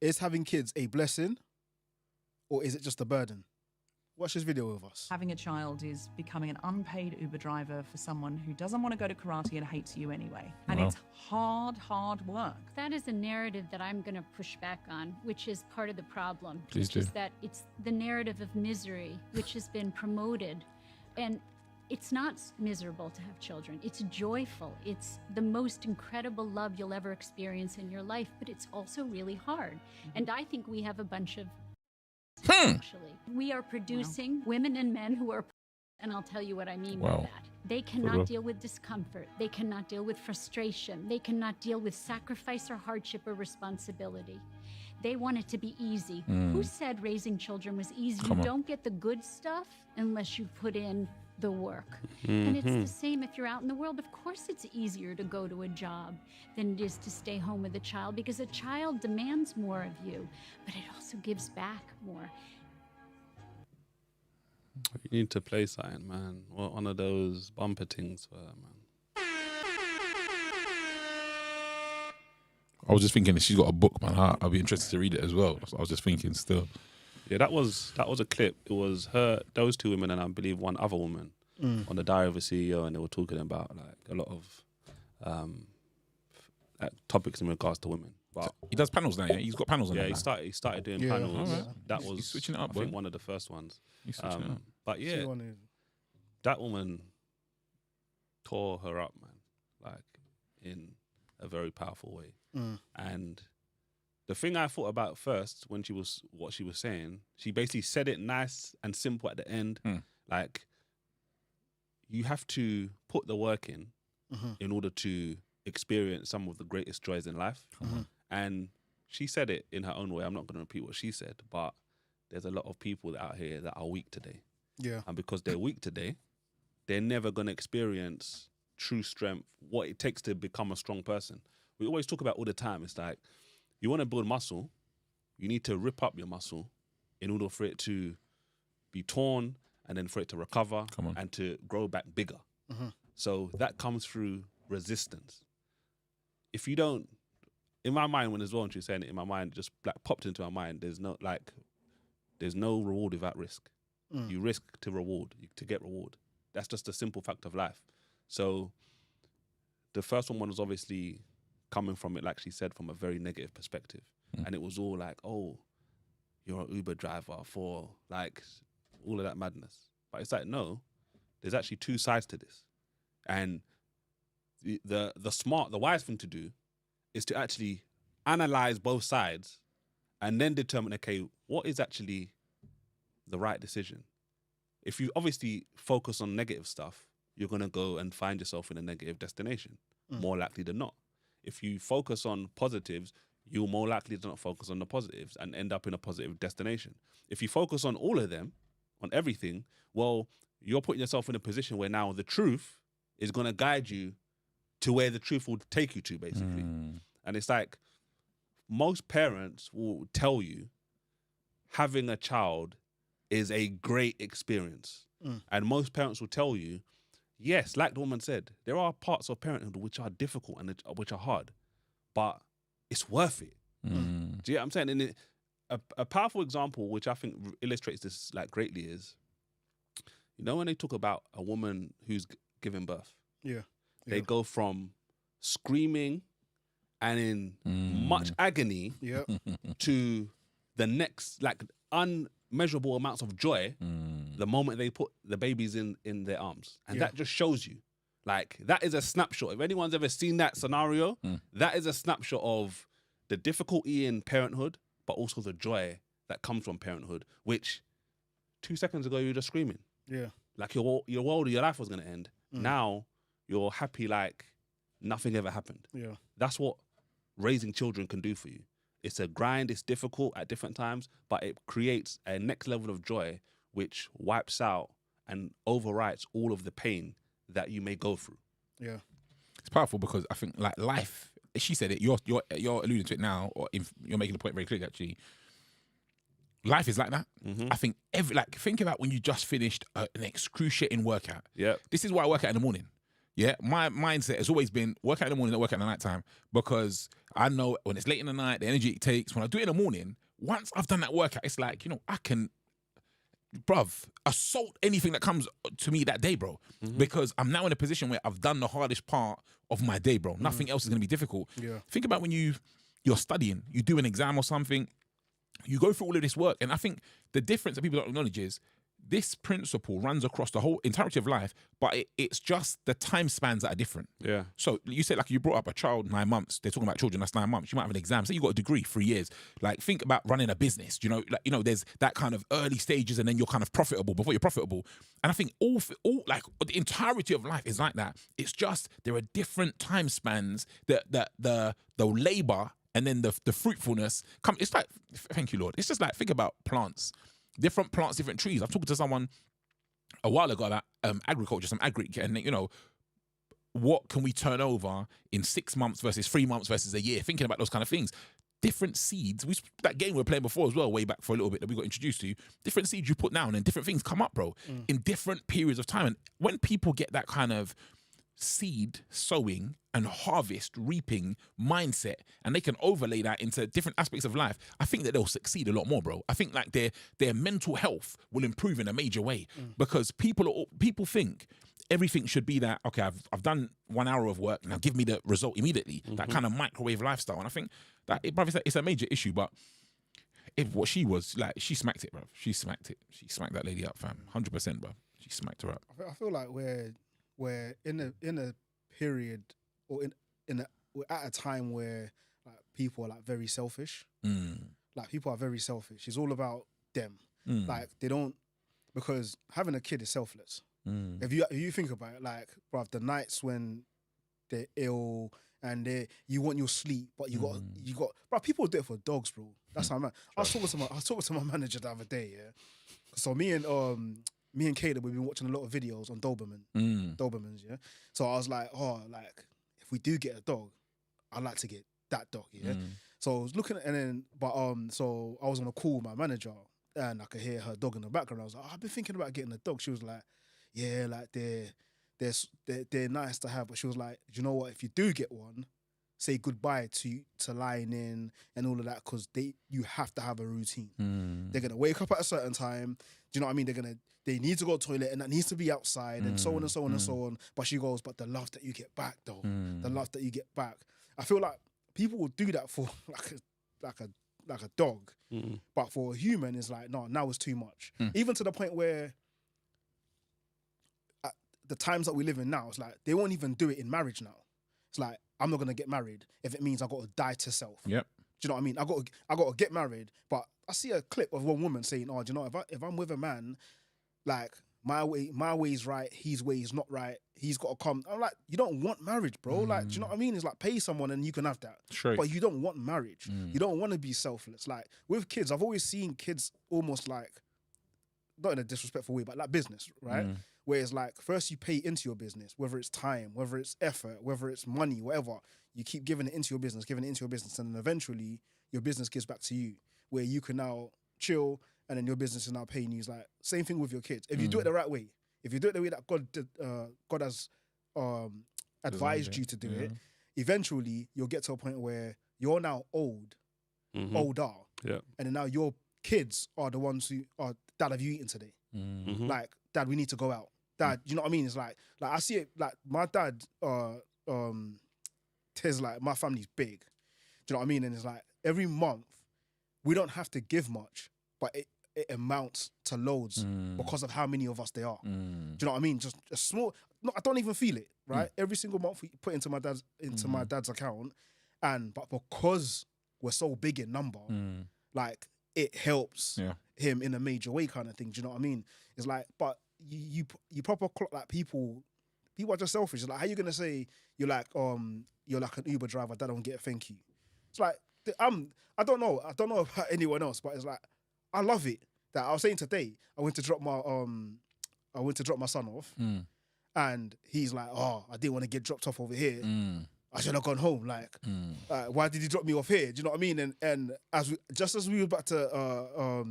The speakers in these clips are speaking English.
is having kids a blessing or is it just a burden? Watch this video with us. Having a child is becoming an unpaid Uber driver for someone who doesn't want to go to karate and hates you anyway. And it's hard work. That is a narrative that I'm going to push back on, which is part of the problem. Please do. Is that it's the narrative of misery, which has been promoted. And it's not miserable to have children. It's joyful. It's the most incredible love you'll ever experience in your life, but it's also really hard. And I think we have a bunch of actually. We are producing women and men who are, and I'll tell you what I mean by that. They cannot deal with discomfort. They cannot deal with frustration. They cannot deal with sacrifice or hardship or responsibility. They want it to be easy. Who said raising children was easy? You don't get the good stuff unless you put in the work. And it's the same if you're out in the world. Of course it's easier to go to a job than it is to stay home with a child because a child demands more of you, but it also gives back more. You need to play something, man. One of those bumper things for her, man. I was just thinking if she's got a book, man, I'll be interested to read it as well. I was just thinking still. Yeah, that was a clip. It was her, those two women, and I believe one other woman on the Diary of a CEO, and they were talking about like a lot of topics in regards to women. But he does panels now. Yeah, he's got panels on. yeah, that he started doing Yeah, panels. alright. That He's was switching it up, I think boy. one of the first ones. He's switching it up. But yeah, that woman tore her up, man, like in a very powerful way. And the thing I thought about first when what she was saying, she basically said it nice and simple at the end. Like, you have to put the work in order to experience some of the greatest joys in life. And she said it in her own way. I'm not going to repeat what she said, but there's a lot of people out here that are weak today. Yeah. And because they're weak today, they're never going to experience true strength, what it takes to become a strong person. We always talk about all the time. It's like, you want to build muscle, you need to rip up your muscle in order for it to be torn and then for it to recover and to grow back bigger. So that comes through resistance. If you don't, in my mind, when she was saying it, in my mind, just like popped into my mind, there's no reward without risk. You risk to get reward. That's just a simple fact of life. So the first one was obviously coming from it, like she said, from a very negative perspective. And it was all like, oh, you're an Uber driver for like all of that madness. But it's like, no, there's actually two sides to this. And the wise thing to do is to actually analyze both sides and then determine, okay, what is actually the right decision? If you obviously focus on negative stuff, you're going to go and find yourself in a negative destination, more likely than not. If you focus on positives, you're more likely to not focus on the positives and end up in a positive destination. If you focus on all of them, on everything, well, you're putting yourself in a position where now the truth is going to guide you to where the truth will take you to, basically. And it's like, most parents will tell you having a child is a great experience. And most parents will tell you, yes, like the woman said, there are parts of parenthood which are difficult and which are hard, but it's worth it. Do you get what I'm saying? And a powerful example, which I think illustrates this like greatly, is, you know, when they talk about a woman who's giving birth, they go from screaming and in much agony to the next, like, unmeasurable amounts of joy the moment they put the babies in their arms. And that just shows you, like, that is a snapshot. If anyone's ever seen that scenario, that is a snapshot of the difficulty in parenthood, but also the joy that comes from parenthood, which 2 seconds ago you were just screaming. Like your world or your life was going to end. Now you're happy like nothing ever happened. That's what raising children can do for you. It's a grind, it's difficult at different times, but it creates a next level of joy which wipes out and overwrites all of the pain that you may go through. It's powerful because I think like life, she said it, you're alluding to it now, or you're making the point very clear actually. Life is like that. I think think about when you just finished an excruciating workout. Yeah. This is why I work out in the morning. Yeah, my mindset has always been work out in the morning, not work out in the nighttime, because I know when it's late in the night, the energy it takes. When I do it in the morning, once I've done that workout, it's like, I can, bruv, assault anything that comes to me that day, bro. Because I'm now in a position where I've done the hardest part of my day, bro. Nothing else is going to be difficult. Yeah. Think about when you're studying, you do an exam or something, you go through all of this work. And I think the difference that people don't acknowledge is this principle runs across the whole entirety of life, but it's just the time spans that are different. Yeah. So you said, like, you brought up a child 9 months. They're talking about children, that's 9 months. You might have an exam. Say you got a degree, 3 years. Like, think about running a business. There's that kind of early stages, and then you're kind of profitable before you're profitable. And I think all like the entirety of life is like that. It's just there are different time spans. The labor and then the fruitfulness come. It's like, thank you, Lord. It's just like, think about plants. Different plants, different trees. I've talked to someone a while ago about agriculture, some agri, and what can we turn over in 6 months versus 3 months versus a year? Thinking about those kind of things. Different seeds. That game we were playing before as well, way back for a little bit that we got introduced to. Different seeds you put down and different things come up, bro, in different periods of time. And when people get that kind of seed sowing and harvest reaping mindset, and they can overlay that into different aspects of life, I think that they'll succeed a lot more, bro. I think like their mental health will improve in a major way, because people think everything should be that, okay, I've done 1 hour of work, now give me the result immediately. That kind of microwave lifestyle. And I think that it's a major issue, but what she was like, she smacked it, bro. She smacked it. She smacked that lady up, fam. 100%, bro. She smacked her up. I feel like we're in a period, or we're at a time where like people are like very selfish. Like, people are very selfish. It's all about them. Like, they don't, because having a kid is selfless. If you think about it, like, bruv, the nights when they're ill and you want your sleep, but you got, bro, people do it for dogs, bro. That's how I'm at. I was talking to my manager the other day, yeah. So me and Caleb, we've been watching a lot of videos on Dobermans, yeah. So I was like, if we do get a dog, I'd like to get that dog, yeah. So I was looking at, so I was on a call with my manager, and I could hear her dog in the background. I was like, I've been thinking about getting a dog. She was like, yeah, like they're nice to have, but she was like, do you know what? If you do get one, say goodbye to lying in and all of that, because you have to have a routine. They're gonna wake up at a certain time. Do you know what I mean? They need to go to the toilet, and that needs to be outside, and so on and so on and so on. But she goes, but the love that you get back, though, the love that you get back. I feel like people will do that for like a dog, but for a human, it's like, no, now it's too much. Even to the point where the times that we live in now, it's like they won't even do it in marriage now. It's like, I'm not gonna get married if it means I got to die to self. Yep. Do you know what I mean? I got to get married, but I see a clip of one woman saying, "Oh, do you know, if I'm with a man, like my way's right, his way is not right. He's got to come." I'm like, you don't want marriage, bro. Like, do you know what I mean? It's like, pay someone and you can have that. Straight. But you don't want marriage. You don't want to be selfless. Like, with kids, I've always seen kids almost like, not in a disrespectful way, but like business, right? Where it's like, first you pay into your business, whether it's time, whether it's effort, whether it's money, whatever. You keep giving it into your business, and then eventually your business gives back to you, where you can now chill, and then your business is now paying you. It's like, same thing with your kids. If you do it the right way, if you do it the way that God has advised you to do it, eventually you'll get to a point where you're now older, and then now your kids are the ones who are, Dad, have you eaten today? Like, Dad, we need to go out. Dad, you know what I mean? It's like I see it, like my dad, says like, my family's big. Do you know what I mean? And it's like, every month we don't have to give much, but it amounts to loads because of how many of us there are. Do you know what I mean? Just a small, no, I don't even feel it, right? Every single month we put into my dad's account, but because we're so big in number, like, it helps him in a major way, kind of thing. Do you know what I mean? It's like, but you proper clock, like, people are just selfish. It's like, how you gonna say you're like an Uber driver that don't get a thank you? It's like, I don't know about anyone else, but it's like, I love it. That I was saying today, I went to drop my son off, and he's like, "Oh, I didn't want to get dropped off over here. I should have gone home. Like, why did he drop me off here?" Do you know what I mean? And just as we were about to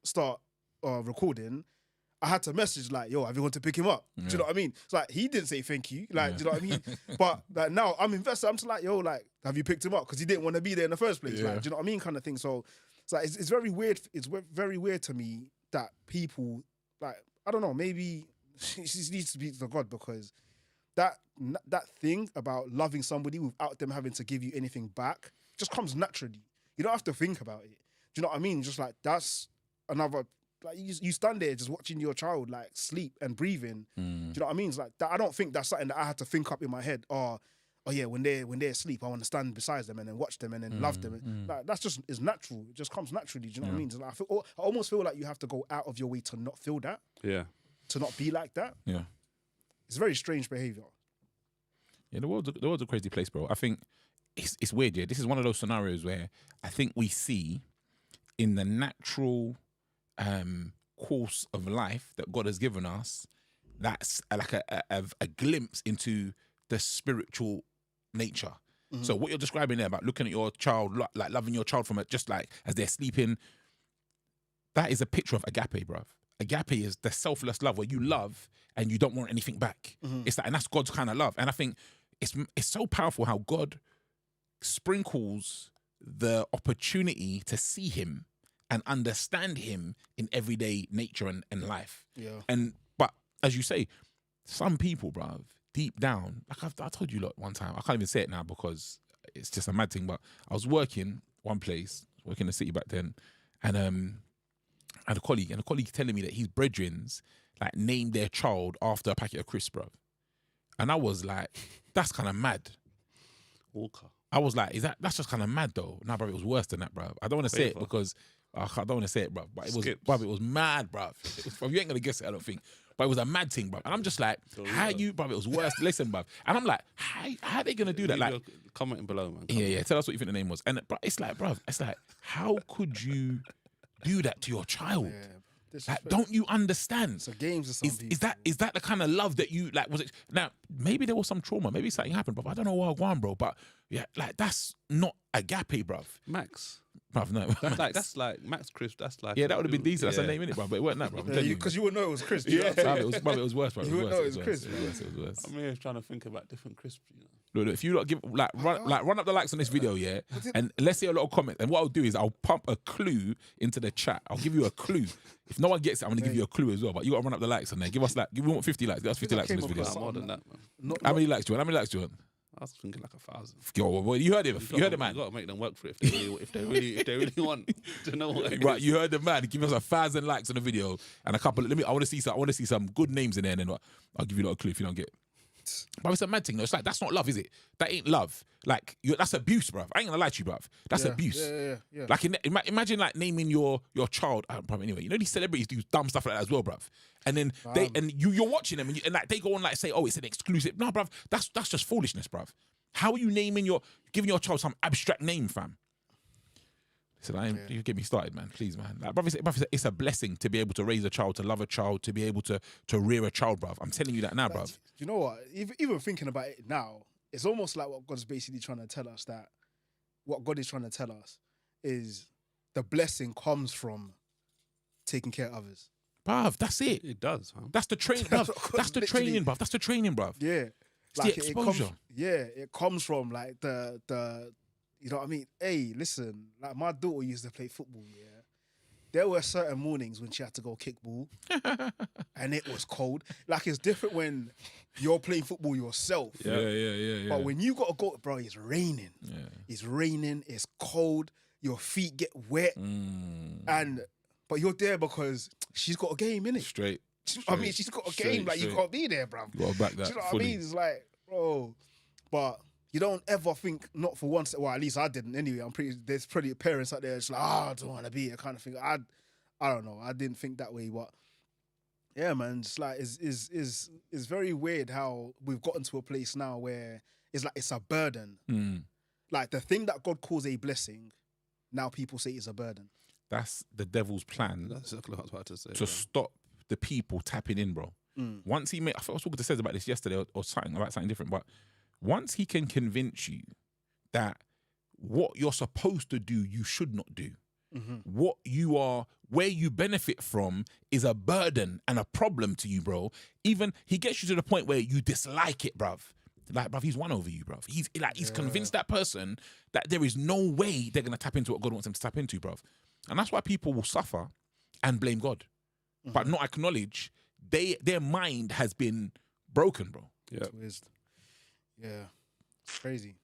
start recording, I had to message like, yo, have you want to pick him up? Do you know what I mean? It's like, he didn't say thank you. Like, do you know what I mean? But like now I'm invested. I'm just like, yo, like, have you picked him up? Because he didn't want to be there in the first place. Like, do you know what I mean? Kind of thing. So it's like, it's very weird. It's very weird to me that people, like, I don't know, maybe she needs to speak to God, because that thing about loving somebody without them having to give you anything back just comes naturally. You don't have to think about it. Do you know what I mean? Just like, that's another, like, you stand there just watching your child like sleep and breathing. Do you know what I mean? It's like that. I don't think that's something that I had to think up in my head. Oh yeah, when they're asleep, I want to stand beside them and then watch them and then love them. Like, that's just is natural. It just comes naturally. Do you know what I mean? It's like, I almost feel like you have to go out of your way to not feel that. Yeah. To not be like that. Yeah. It's very strange behavior. Yeah, the world's a crazy place, bro. I think it's weird. Yeah, this is one of those scenarios where I think we see in the natural course of life that God has given us, that's like a glimpse into the spiritual nature. So what you're describing there about looking at your child, like loving your child from it, just like as they're sleeping, that is a picture of agape, bruv. Agape is the selfless love where you love and you don't want anything back. It's like, and that's God's kind of love. And I think it's so powerful how God sprinkles the opportunity to see him and understand him in everyday nature and life. Yeah. But as you say, some people, bruv, deep down, like I told you lot one time, I can't even say it now because it's just a mad thing, but I was working one place, working in the city back then, and I had a colleague telling me that his brethrens like named their child after a packet of crisps, bruv. And I was like, that's kind of mad. Walker. I was like, that's just kind of mad though. Nah, bruv, it was worse than that, bruv. I don't want to say it because I don't want to say it, bruv. But it was mad, bruv. You ain't gonna guess it, I don't think. But it was a mad thing, bruv. And I'm just like, bruv, it was worse. Listen, bruv. And I'm like, how are they gonna do that? Like, commenting below, man. Yeah. Tell us what you think the name was. And it's like, bruv, how could you do that to your child? Yeah. Like, don't you understand? It's a game to some people. Is that the kind of love that you like? Was it now? Maybe there was some trauma. Maybe something happened, but I don't know what I want, bro. But yeah, like that's not agape, bruv. Max, bruv, no. That's like Max Crisp. That's like that would have been decent. That's a name in it, bruv. But it weren't that, bruv. Because you wouldn't know it was crisp. Yeah, it was worse, bruv. You wouldn't know it was crisp. It was worse. I'm here trying to think about different crisps. Look, if you give run up the likes on this video, yeah, and let's see a lot of comments. And what I'll do is I'll pump a clue into the chat. I'll give you a clue. If no one gets it, I'm gonna give you a clue as well. But you gotta run up the likes on there. Give us like, we want 50 likes. Give us 50 likes on this video. More than that, man. How many likes do you want? I was thinking like 1,000. Yo, well, you heard him. You heard the man. You got to make them work for it if they really want to know what it right, is. you heard the man. Give us 1,000 likes on the video and a couple. I want to see some good names in there, and then I'll give you a clue if you don't get it. But it's a mad thing though. It's like, that's not love, is it? That ain't love. Like, that's abuse, bruv. I ain't gonna lie to you, bruv. That's abuse. Yeah. Like, imagine like naming your child. Anyway, you know these celebrities do dumb stuff like that as well, bruv. And then you're watching them and like they go on like say, oh, it's an exclusive. No, bruv. That's just foolishness, bruv. How are you giving your child some abstract name, fam? Listen, you get me started, man. Please, man. Like, bruv, it's a blessing to be able to raise a child, to love a child, to be able to rear a child, bruv. I'm telling you that now, bruv. You know what? Even thinking about it now, it's almost like what God's basically trying to tell us, that what God is trying to tell us is the blessing comes from taking care of others. Bruv, that's it. It does, man. That's the training, bruv. That's the training, bruv. That's the training, bruv. Yeah. It's like the exposure. It comes from like the you know what I mean? Hey, listen, like my daughter used to play football, yeah. There were certain mornings when she had to go kick ball and it was cold. Like, it's different when you're playing football yourself. Yeah. But when you got to go, bro, it's raining. Yeah. It's raining, it's cold, your feet get wet. But you're there because she's got a game, innit? Straight. I mean, she's got a game, like, you can't be there, bro. You got to back that. Do you know fully. what I mean? It's like, bro, but you don't ever think, not for once, well, at least I didn't anyway. There's pretty parents out there that's like, I don't want to be here kind of thing. I don't know. I didn't think that way, but yeah, man, it's like, it's very weird how we've gotten to a place now where it's like, it's a burden. Like, the thing that God calls a blessing, now people say is a burden. That's the devil's plan. That's exactly what I was about to say. To stop the people tapping in, bro. Once he made, I was talking to Cez about this yesterday or something, about something different, but once he can convince you that what you're supposed to do, you should not do, what you are, where you benefit from is a burden and a problem to you, bro. Even he gets you to the point where you dislike it, bruv. Like, bruv, he's won over you, bruv. He's convinced that person that there is no way they're gonna tap into what God wants them to tap into, bruv. And that's why people will suffer and blame God, but not acknowledge their mind has been broken, bro. Yeah. Yeah, it's crazy.